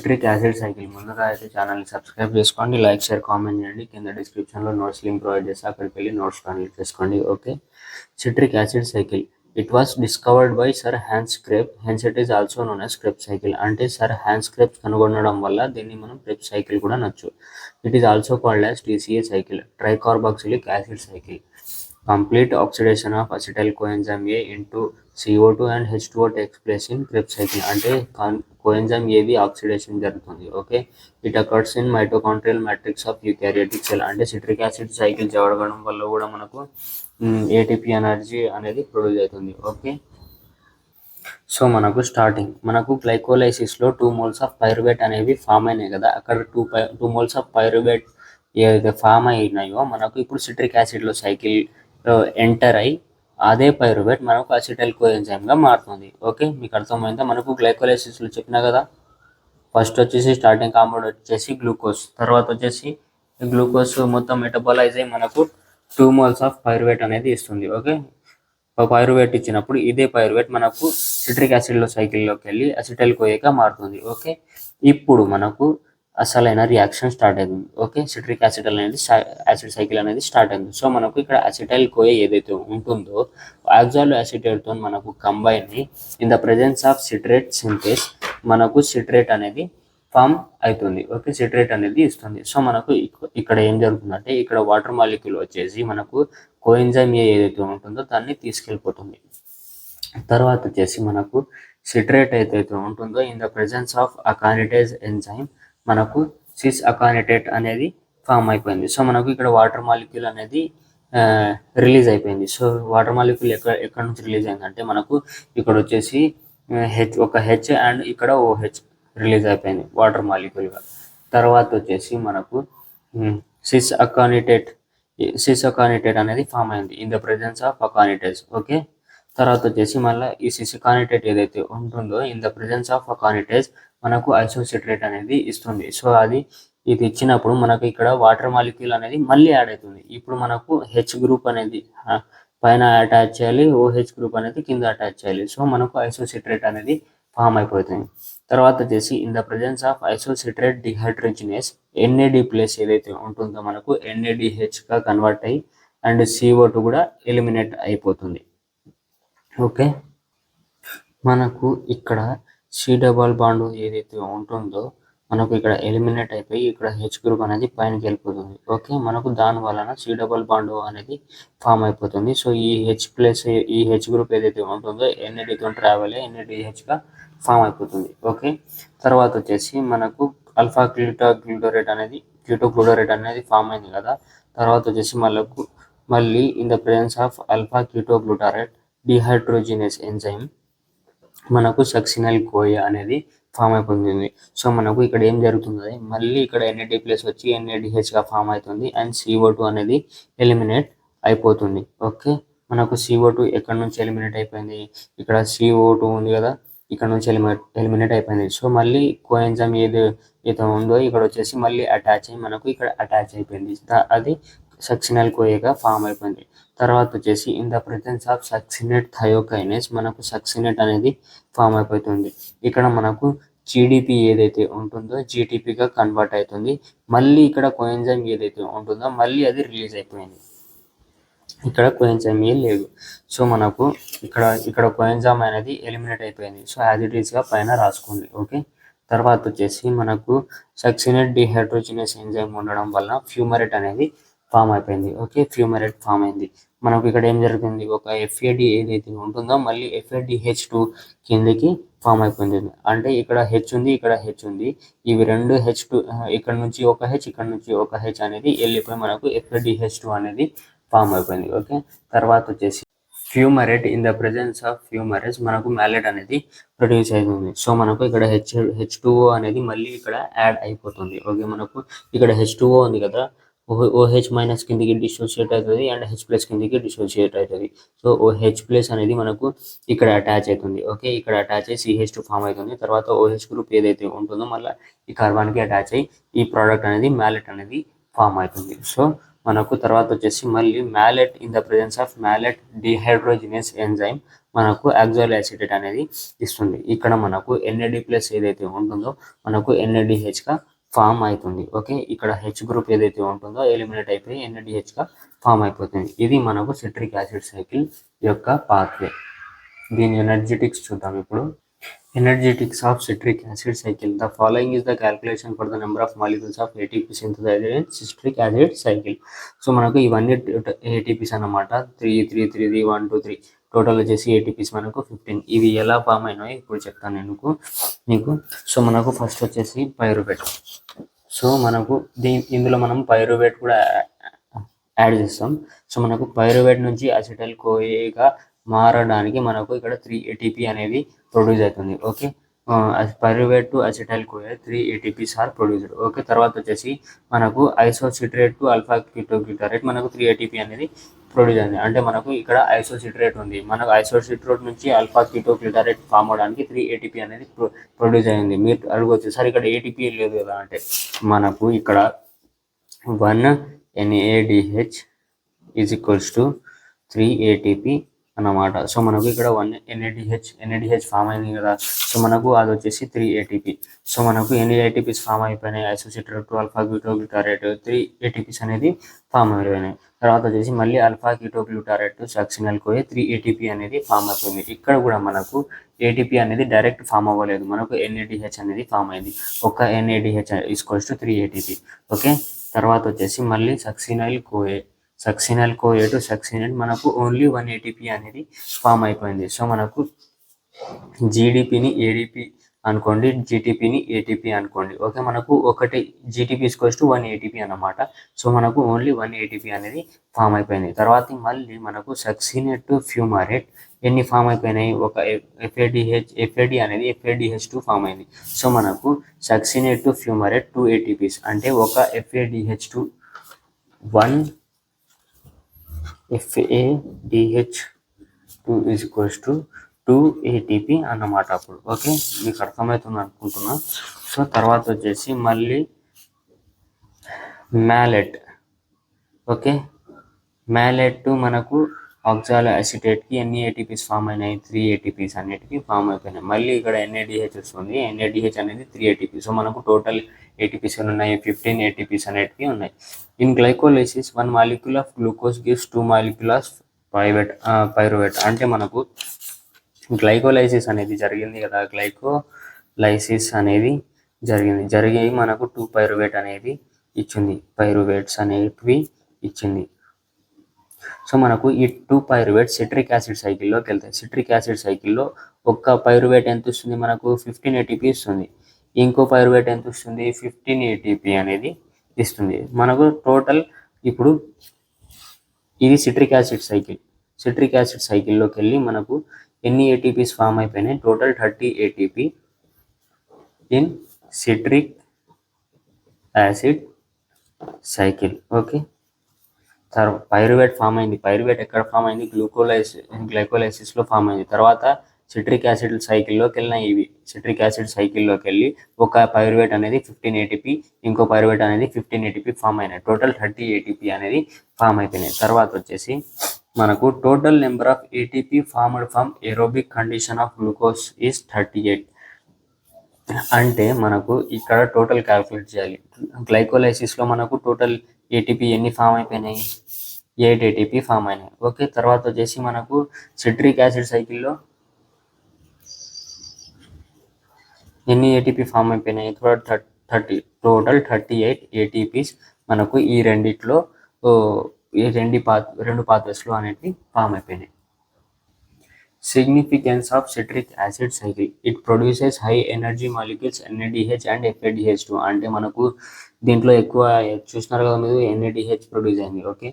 Citric acid cycle ముందుగా అయితే ఛానల్ని సబ్స్క్రైబ్ చేసుకోండి, లైక్ షేర్ కామెంట్ చేయండి. కింద డిస్క్రిప్షన్లో నోట్స్ లింక్ ప్రొవైడ్ చేస్తే అక్కడికి వెళ్ళి నోట్స్ డౌన్లోడ్ చేసుకోండి. Okay, citric acid cycle it was discovered by sir Hans Krebs, hence it is also known as Krebs cycle. అంటే సర్ హ్యాన్స్ క్రెబ్స్ కనుగొనడం వల్ల దీన్ని మనం క్రెబ్స్ సైకిల్ కూడా అనొచ్చు. It is also called as TCA cycle, tricarboxylic acid cycle. Complete oxidation of acetyl coenzyme A into CO2 and H2O takes place in Krebs cycle. అంటే coenzyme ఏది oxidation జరుగుతుంది. Okay, it occurs in mitochondrial matrix of eukaryotic cell. అంటే citric acid cycle జరగడం వల్ల కూడా మనకు ATP energy అనేది produce అవుతుంది. ఓకే, సో మనకు గ్లైకోలైసిస్లో 2 moles ఆఫ్ పైరువేట్ అనేవి ఫామ్ అయినాయి కదా. అక్కడ 2 moles ఆఫ్ పైరువేట్ ఏదైతే ఫామ్ అయినాయో మనకు ఇప్పుడు సిట్రిక్ యాసిడ్లో సైకిల్ ఎంటర్ అయ్యి అదే పైరువేట్ మనకు అసిటైల్ కోఎంజైమ్గా మారుతుంది. ఓకే, మీకు అర్థమైందా? మనకు గ్లైకోలైసిస్లో చెప్పినా కదా, ఫస్ట్ వచ్చేసి స్టార్టింగ్ కాంపౌండ్ వచ్చేసి గ్లూకోజ్, తర్వాత వచ్చేసి గ్లూకోజ్ మొత్తం మెటబాలైజ్ అయ్యి మనకు 2 moles ఆఫ్ పైరువేట్ అనేది ఇస్తుంది. ఓకే, పైరువేట్ ఇచ్చినప్పుడు ఇదే పైరువేట్ మనకు సిట్రిక్ యాసిడ్లో సైకిల్లోకి వెళ్ళి అసిటైల్ కోయేగా మారుతుంది. ఓకే, ఇప్పుడు మనకు అసలైన రియాక్షన్ స్టార్ట్ అయింది. Okay, citric acid acid cycle అనేది స్టార్ట్ అయింది. సో మనకు ఇక్కడ అసిటైల్ కోయ ఏదైతే ఉంటుందో ఆక్సాలో యాసిటేట్తో మనకు కంబైన్ అయ్యి in the presence of citrate synthase మనకు సిట్రేట్ అనేది ఫామ్ అవుతుంది. ఓకే, సిట్రేట్ అనేది ఇస్తుంది. సో మనకు ఇక్కడ ఏం జరుగుతుందంటే ఇక్కడ వాటర్ మాలిక్యూల్ వచ్చేసి మనకు కోఎంజైమ్ ఏదైతే ఉంటుందో దాన్ని తీసుకెళ్ళిపోతుంది. తర్వాత వచ్చేసి మనకు సిట్రేట్ ఏదైతే ఉంటుందో in the presence of aconitase enzyme మనకు సిస్ అకానిటేట్ అనేది ఫామ్ అయిపోయింది. సో మనకు ఇక్కడ వాటర్ మాలిక్యూల్ అనేది రిలీజ్ అయిపోయింది. సో వాటర్ మాలిక్యూల్ ఎక్కడ నుంచి రిలీజ్ అయిందంటే మనకు ఇక్కడ వచ్చేసి ఒక హెచ్ అండ్ ఇక్కడ OH రిలీజ్ అయిపోయింది వాటర్ మాలిక్యూల్గా. తర్వాత వచ్చేసి మనకు సిస్ అకానిటేట్ అనేది ఫామ్ అయింది in the presence of aconitase. Okay, తర్వాత వచ్చేసి మళ్ళీ ఈ సిస్ అకానిటేట్ ఏదైతే ఉంటుందో ఇన్ ద ప్రెజెన్స్ ఆఫ్ అకానిటేజ్ మనకు ఐసోసిట్రేట్ అనేది ఇస్తుంది. సో ఇది ఇచ్చినప్పుడు మనకు ఇక్కడ వాటర్ మాలిక్యూల్ అనేది మళ్ళీ యాడ్ అవుతుంది. ఇప్పుడు మనకు H గ్రూప్ అనేది పైన అటాచ్ చేయాలి, OH గ్రూప్ అనేది కింద అటాచ్ చేయాలి. సో మనకు ఐసోసిట్రేట్ అనేది ఫామ్ అయిపోతుంది. తర్వాత వచ్చేసి in the presence of ఐసోసిట్రేట్ dehydrogenase NAD place ఏదైతే ఉంటుందో మనకు NADHగా కన్వర్ట్ అయ్యి అండ్ CO2 కూడా ఎలిమినేట్ అయిపోతుంది. ఓకే, మనకు ఇక్కడ C డబల్ బాండ్ ఏదైతే ఉంటుందో మనకు ఇక్కడ ఎలిమినేట్ అయిపోయి ఇక్కడ H గ్రూప్ అనేది పైనకి వెళ్ళిపోతుంది. ఓకే, మనకు దాని వలన C డబల్ బాండ్ అనేది ఫామ్ అయిపోతుంది. సో ఈ H గ్రూప్ ఏదైతే ఉంటుందో NADతో ట్రావెల్ అయ్యి NADHగా ఫామ్ అయిపోతుంది. ఓకే, తర్వాత వచ్చేసి మనకు ఆల్ఫా క్యూటోగ్లూటరేట్ అనేది ఫామ్ అయింది కదా. తర్వాత వచ్చేసి మళ్ళీ in the presence of alpha ketoglutarate dehydrogenase enzyme మనకు సక్సినల్ కోయ అనేది ఫామ్ అయిపోతుంది. సో మనకు ఇక్కడ ఏం జరుగుతుంది, మళ్ళీ ఇక్కడ NAD ప్లస్ వచ్చి NADHగా ఫామ్ అవుతుంది అండ్ CO2 అనేది ఎలిమినేట్ అయిపోతుంది. ఓకే, మనకు CO2 ఎక్కడి నుంచి ఎలిమినేట్ అయిపోయింది, ఇక్కడ CO2 ఉంది కదా, ఇక్కడ నుంచి ఎలిమినేట్ అయిపోయింది. సో మళ్ళీ కోఎంజైమ్ ఏదో ఉందో ఇక్కడ వచ్చేసి మళ్ళీ అటాచ్ అయ్యి మనకు ఇక్కడ అటాచ్ అయిపోయింది. అది సక్సినల్ కోయగా ఫామ్ అయిపోయింది. తర్వాత వచ్చేసి in the presence of succinate thiokinase మనకు సక్సినేట్ అనేది ఫామ్ అయిపోతుంది. ఇక్కడ మనకు GDP ఏదైతే ఉంటుందో GTPగా కన్వర్ట్ అవుతుంది. మళ్ళీ ఇక్కడ కోఎంజైమ్ ఏదైతే ఉంటుందో మళ్ళీ అది రిలీజ్ అయిపోయింది. ఇక్కడ కోఎంజైమ్ లేదు. సో మనకు ఇక్కడ కోఎంజైమ్ అనేది ఎలిమినేట్ అయిపోయింది. సో యాజ్ ఇట్ ఈస్గా పైన రాసుకోండి. ఓకే, తర్వాత వచ్చేసి మనకు సక్సినేట్ డిహైడ్రోజినేస్ ఎంజైమ్ ఉండడం వల్ల ఫ్యూమరేట్ అనేది ఫామ్ అయిపోయింది. ఓకే, ఫ్యూమరేట్ ఫామ్ అయింది. మనకు ఇక్కడ ఏం జరుగుతుంది, ఒక FAD ఏదైతే ఉంటుందో మళ్ళీ FADH2 కిందకి ఫామ్ అయిపోయింది. అంటే ఇక్కడ H ఉంది, ఇక్కడ H ఉంది, ఇవి రెండు H2 ఇక్కడ నుంచి ఒక H ఇక్కడ నుంచి ఒక H అనేది వెళ్ళిపోయి మనకు FADH2 అనేది ఫామ్ అయిపోయింది. ఓకే, తర్వాత వచ్చేసి fumarate in the presence of fumarase మనకు మ్యాలెట్ అనేది ప్రొడ్యూస్ అవుతుంది. సో మనకు ఇక్కడ H2O అనేది మళ్ళీ ఇక్కడ యాడ్ అయిపోతుంది. ఓకే, మనకు ఇక్కడ H2O ఉంది కదా, OH మైనస్ కిందికి డిసోసియేట్ అవుతుంది అండ్ H+ కిందికి డిసోసియేట్ అవుతుంది. సో OH+ అనేది మనకు ఇక్కడ అటాచ్ అవుతుంది. ఓకే, ఇక్కడ అటాచ్ అయ్యి CH2 ఫామ్ అవుతుంది. తర్వాత OH గ్రూప్ ఏదైతే ఉంటుందో మళ్ళీ ఈ కార్బన్కి అటాచ్ అయ్యి ఈ ప్రోడక్ట్ అనేది మ్యాలెట్ అనేది ఫామ్ అవుతుంది. సో మనకు తర్వాత వచ్చేసి మళ్ళీ malate in the presence of malate dehydrogenase enzyme మనకు ఆక్సాలోఅసిటేట్ అనేది ఇస్తుంది. ఇక్కడ మనకు NAD+ ఏదైతే ఉంటుందో మనకు NADHగా ఫామ్ అవుతుంది. ఓకే, ఇక్కడ H గ్రూప్ ఏదైతే ఉంటుందో ఎలిమినేట్ అయిపోయి NADHగా ఫామ్ అయిపోతుంది. ఇది మనకు సిట్రిక్ యాసిడ్ సైకిల్ యొక్క పాత్వే. దీని ఎనర్జెటిక్స్ చూద్దాం ఇప్పుడు. Energetics of citric acid cycle. The following is the calculation for the number of molecules of ATP synthesized in citric acid cycle. So మనకు ఇవన్నీ ATPs అన్నమాట. 3 3 3 1 2 3 టోటల్ వచ్చేసి ATPs మనకు 15. ఇవి ఎలా ఫామ్ అయినాయి ఇప్పుడు చెప్తాను నేను నీకు. సో మనకు ఫస్ట్ వచ్చేసి పైరువేట్. సో మనకు ఇందులో మనం పైరువేట్ కూడా యాడ్ చేస్తాం. సో మనకు పైరువేట్ నుంచి అసిటైల్ కోఏగా మారడానికి మనకు ఇక్కడ 3 ATP అనేది ప్రొడ్యూస్ అవుతుంది. Okay, pyruvate to acetyl CoA 3 ATPs are produced. Okay, తర్వాత వచ్చేసి మనకు ఐసోసిట్రేట్ టు ఆల్ఫా కీటోగ్లూటారేట్ మనకు 3 ATP అనేది ప్రొడ్యూస్ అయింది. అంటే మనకు ఇక్కడ ఐసోసిట్రేట్ ఉంది, మనకు ఐసోసిట్రేట్ నుంచి ఆల్ఫా కీటోగ్లూటారేట్ ఫామ్ అవడానికి 3 ATP అనేది ప్రొడ్యూస్ అయింది. మీరు అడగవచ్చు సార్ ఇక్కడ ATP లేదు కదా అంటే, మనకు ఇక్కడ 1 NADH is equals to 3 ATP అన్నమాట. సో మనకు ఇక్కడ 1 NADH ఫామ్ అయింది కదా. సో మనకు అది వచ్చేసి 3 ATP. సో మనకు ఎన్ని ATPs ఫామ్ అయిపోయినాయి, ఐసోసిట్రేట్ టు ఆల్ఫా కీటోగ్లూటారేట్ 3 ATPs అనేది ఫామ్ అయిపోయినాయి. తర్వాత వచ్చేసి మళ్ళీ ఆల్ఫా కీటోగ్లూటారేట్ టు సక్సినల్ కోఏ 3 ATP అనేది ఫామ్ అయిపోయింది. ఇక్కడ కూడా మనకు ATP అనేది డైరెక్ట్ ఫామ్ అవ్వలేదు, మనకు NADH అనేది ఫామ్ అయింది. ఒక NADH equals to 3 ATP. Okay, తర్వాత వచ్చేసి మళ్ళీ సక్సినల్ కోఏ టు సక్సినేట్ మనకు ఓన్లీ 1 ATP అనేది ఫామ్ అయిపోయింది. సో మనకు GDPని ADP అనుకోండి, GTPని ATP అనుకోండి. ఓకే, మనకు ఒకటి GTP ఈక్వల్స్ టు 1 ATP అన్నమాట. సో మనకు ఓన్లీ 1 ATP అనేది ఫామ్ అయిపోయింది. తర్వాత మళ్ళీ మనకు సక్సినేట్ టు ఫ్యూమారేట్ ఎన్ని ఫామ్ అయిపోయినాయి, ఒక FAD అనేది FADH2 ఫామ్ అయింది. సో మనకు సక్సినేట్ టు ఫ్యూమారేట్ 2 ATPs అంటే ఒక FADH2 1 FADH2 is equals to 2 ATP అన్నమాట అప్పుడు. ఓకే, మీకు అర్థమవుతుంది అనుకుంటున్నా. సో తర్వాత వచ్చేసి మళ్ళీ మ్యాలెట్. ఓకే, మ్యాలెట్ మనకు ఆక్సాలోఅసిటేట్కి ఎన్ని ATPs ఫామ్ అయినాయి, 3 ATPs అన్నిటికీ ఫామ్ అయిపోయినాయి. మళ్ళీ ఇక్కడ NADH వస్తుంది, NADH అనేది 3 ATP. సో మనకు టోటల్ ATPs ఉన్నాయి 15 ATPs అనేటివి ఉన్నాయి. In glycolysis 1 molecule of glucose gives 2 molecule of pyruvate. అంటే మనకు గ్లైకోలైసిస్ అనేది జరిగింది కదా, గ్లైకోలైసిస్ అనేది జరిగి మనకు 2 పైరువేట్ అనేది ఇచ్చింది, పైరువేట్స్ అనేటివి ఇచ్చింది. సో మనకు ఈ 2 పైరువేట్ సిట్రిక్ యాసిడ్ సైకిల్లోకి వెళ్తాయి. సిట్రిక్ యాసిడ్ సైకిల్లో ఒక్క పైరువేట్ ఎంత వస్తుంది, మనకు 15 ATP ఇస్తుంది. ఇంకో పైరువేట్ ఎంత వస్తుంది, 15 ATP అనేది ఇస్తుంది. మనకు టోటల్ ఇప్పుడు ఇది సిట్రిక్ యాసిడ్ సైకిల్లోకి వెళ్ళి మనకు ఎన్ని ATPs ఫామ్ అయిపోయినాయి, total 30 ATP in citric acid cycle. Okay, తర్వాత పైరువేట్ ఫామ్ అయింది. పైరువేట్ ఎక్కడ ఫామ్ అయింది, గ్లైకోలైసిస్లో ఫామ్ అయింది. తర్వాత సిట్రిక్ యాసిడ్ సైకిల్లోకి వెళ్ళినాయి. ఇవి సిట్రిక్ యాసిడ్ సైకిల్లోకి వెళ్ళి ఒక పైరువేట్ అనేది 15 ATP, ఇంకో పైరువేట్ అనేది 15 ATP ఫామ్ అయినాయి. టోటల్ 30 ATP అనేది ఫామ్ అయిపోయినాయి. తర్వాత వచ్చేసి మనకు total number of ATP formed from aerobic condition of glucose is 38. అంటే మనకు ఇక్కడ టోటల్ క్యాల్కులేట్ చేయాలి. గ్లైకోలైసిస్లో మనకు టోటల్ ATP ఎన్ని ఫామ్ అయిపోయినాయి, 8 ATP ఫామ్ అయినాయి. ఓకే, తర్వాత వచ్చేసి మనకు సిట్రిక్ యాసిడ్ సైకిల్లో ఎన్ని ATP ఫామ్ అయిపోయినాయి, టోటల్ 38 ATPs మనకు ఈ రెండు పాత్వేస్లో అనేవి ఫామ్ అయిపోయినాయి. Significance of citric acid cycle, it produces high energy molecules NADH and FADH2. అంటే మనకు దీంట్లో ఎక్కువ చూసినారు కదా మీరు, NADH ప్రొడ్యూస్ అయింది. Okay,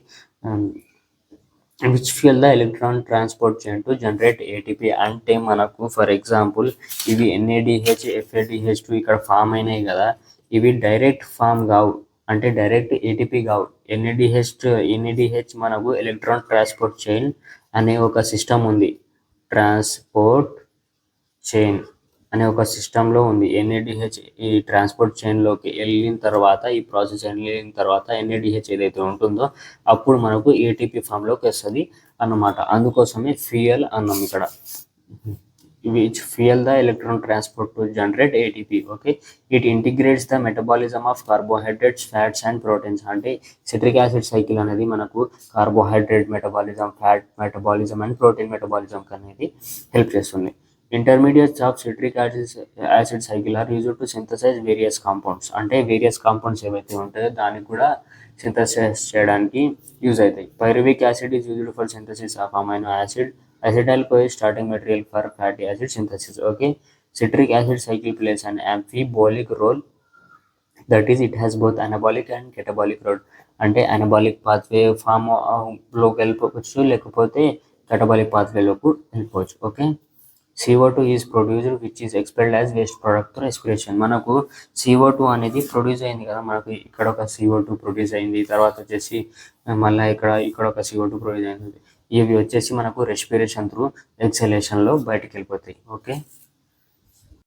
which fuel the electron transport chain to generate ATP. అంటే మనకు ఫర్ ఎగ్జాంపుల్ ఇవి NADH FADH2 ఇక్కడ ఫామ్ అయినాయి కదా, ఇవి డైరెక్ట్ ఫామ్ కావు, అంటే డైరెక్ట్ ATP కావు. NADH మనకు ఎలక్ట్రాన్ ట్రాన్స్పోర్ట్ చైన్ అనే ఒక సిస్టమ్ ఉంది, ట్రాన్స్పోర్ట్ చైన్ అనే ఒక సిస్టంలో ఉంది. ఎన్ఏడిహెచ్ ఈ ట్రాన్స్పోర్ట్ చైన్లోకి వెళ్ళిన తర్వాత, ఈ ప్రాసెస్ వెళ్ళిన తర్వాత ఎన్ఏడిహెచ్ ఏదైతే ఉంటుందో అప్పుడు మనకు ఏటీపీ ఫామ్లోకి వస్తుంది అన్నమాట. అందుకోసమే ఫ్యూయల్ అన్నాం ఇక్కడ, which fuel the electron transport to generate ATP. Okay, it integrates the metabolism of carbohydrates, fats and proteins. అంటే సిట్రిక్ యాసిడ్ సైకిల్ అనేది మనకు carbohydrate metabolism, fat metabolism and protein metabolism అనేది హెల్ప్ చేస్తుంది. Intermediates of citric acid cycle are used to synthesise various compounds. అంటే various compounds ఏవైతే ఉంటాయో దానికి కూడా సింథసైజ్ చేయడానికి యూజ్ అవుతాయి. Pyruvic acid is used for synthesis of amino acid. Acetyl-CoA is starting material for fatty acid synthesis. Okay, citric acid cycle plays an amphibolic role, that is it has both anabolic and catabolic role. అంటే anabolic pathway form లోకి వెళ్ళిపోవచ్చు, లేకపోతే catabolic pathway లోకి వెళ్ళిపోవచ్చు. Okay, CO2 is produced which is expelled as waste product through respiration. మనకు CO2 అనేది produce అయింది కదా, మనకు ఇక్కడ ఒక CO2 ప్రొడ్యూస్ అయింది, తర్వాత వచ్చేసి మళ్ళీ ఇక్కడ ఒక CO2 ప్రొడ్యూస్ అయింది. ఇవి వచ్చేసి మనకు రెస్పిరేషన్ త్రూ ఎక్సలేషన్లో బయటకు వెళ్ళిపోతాయి. ఓకే.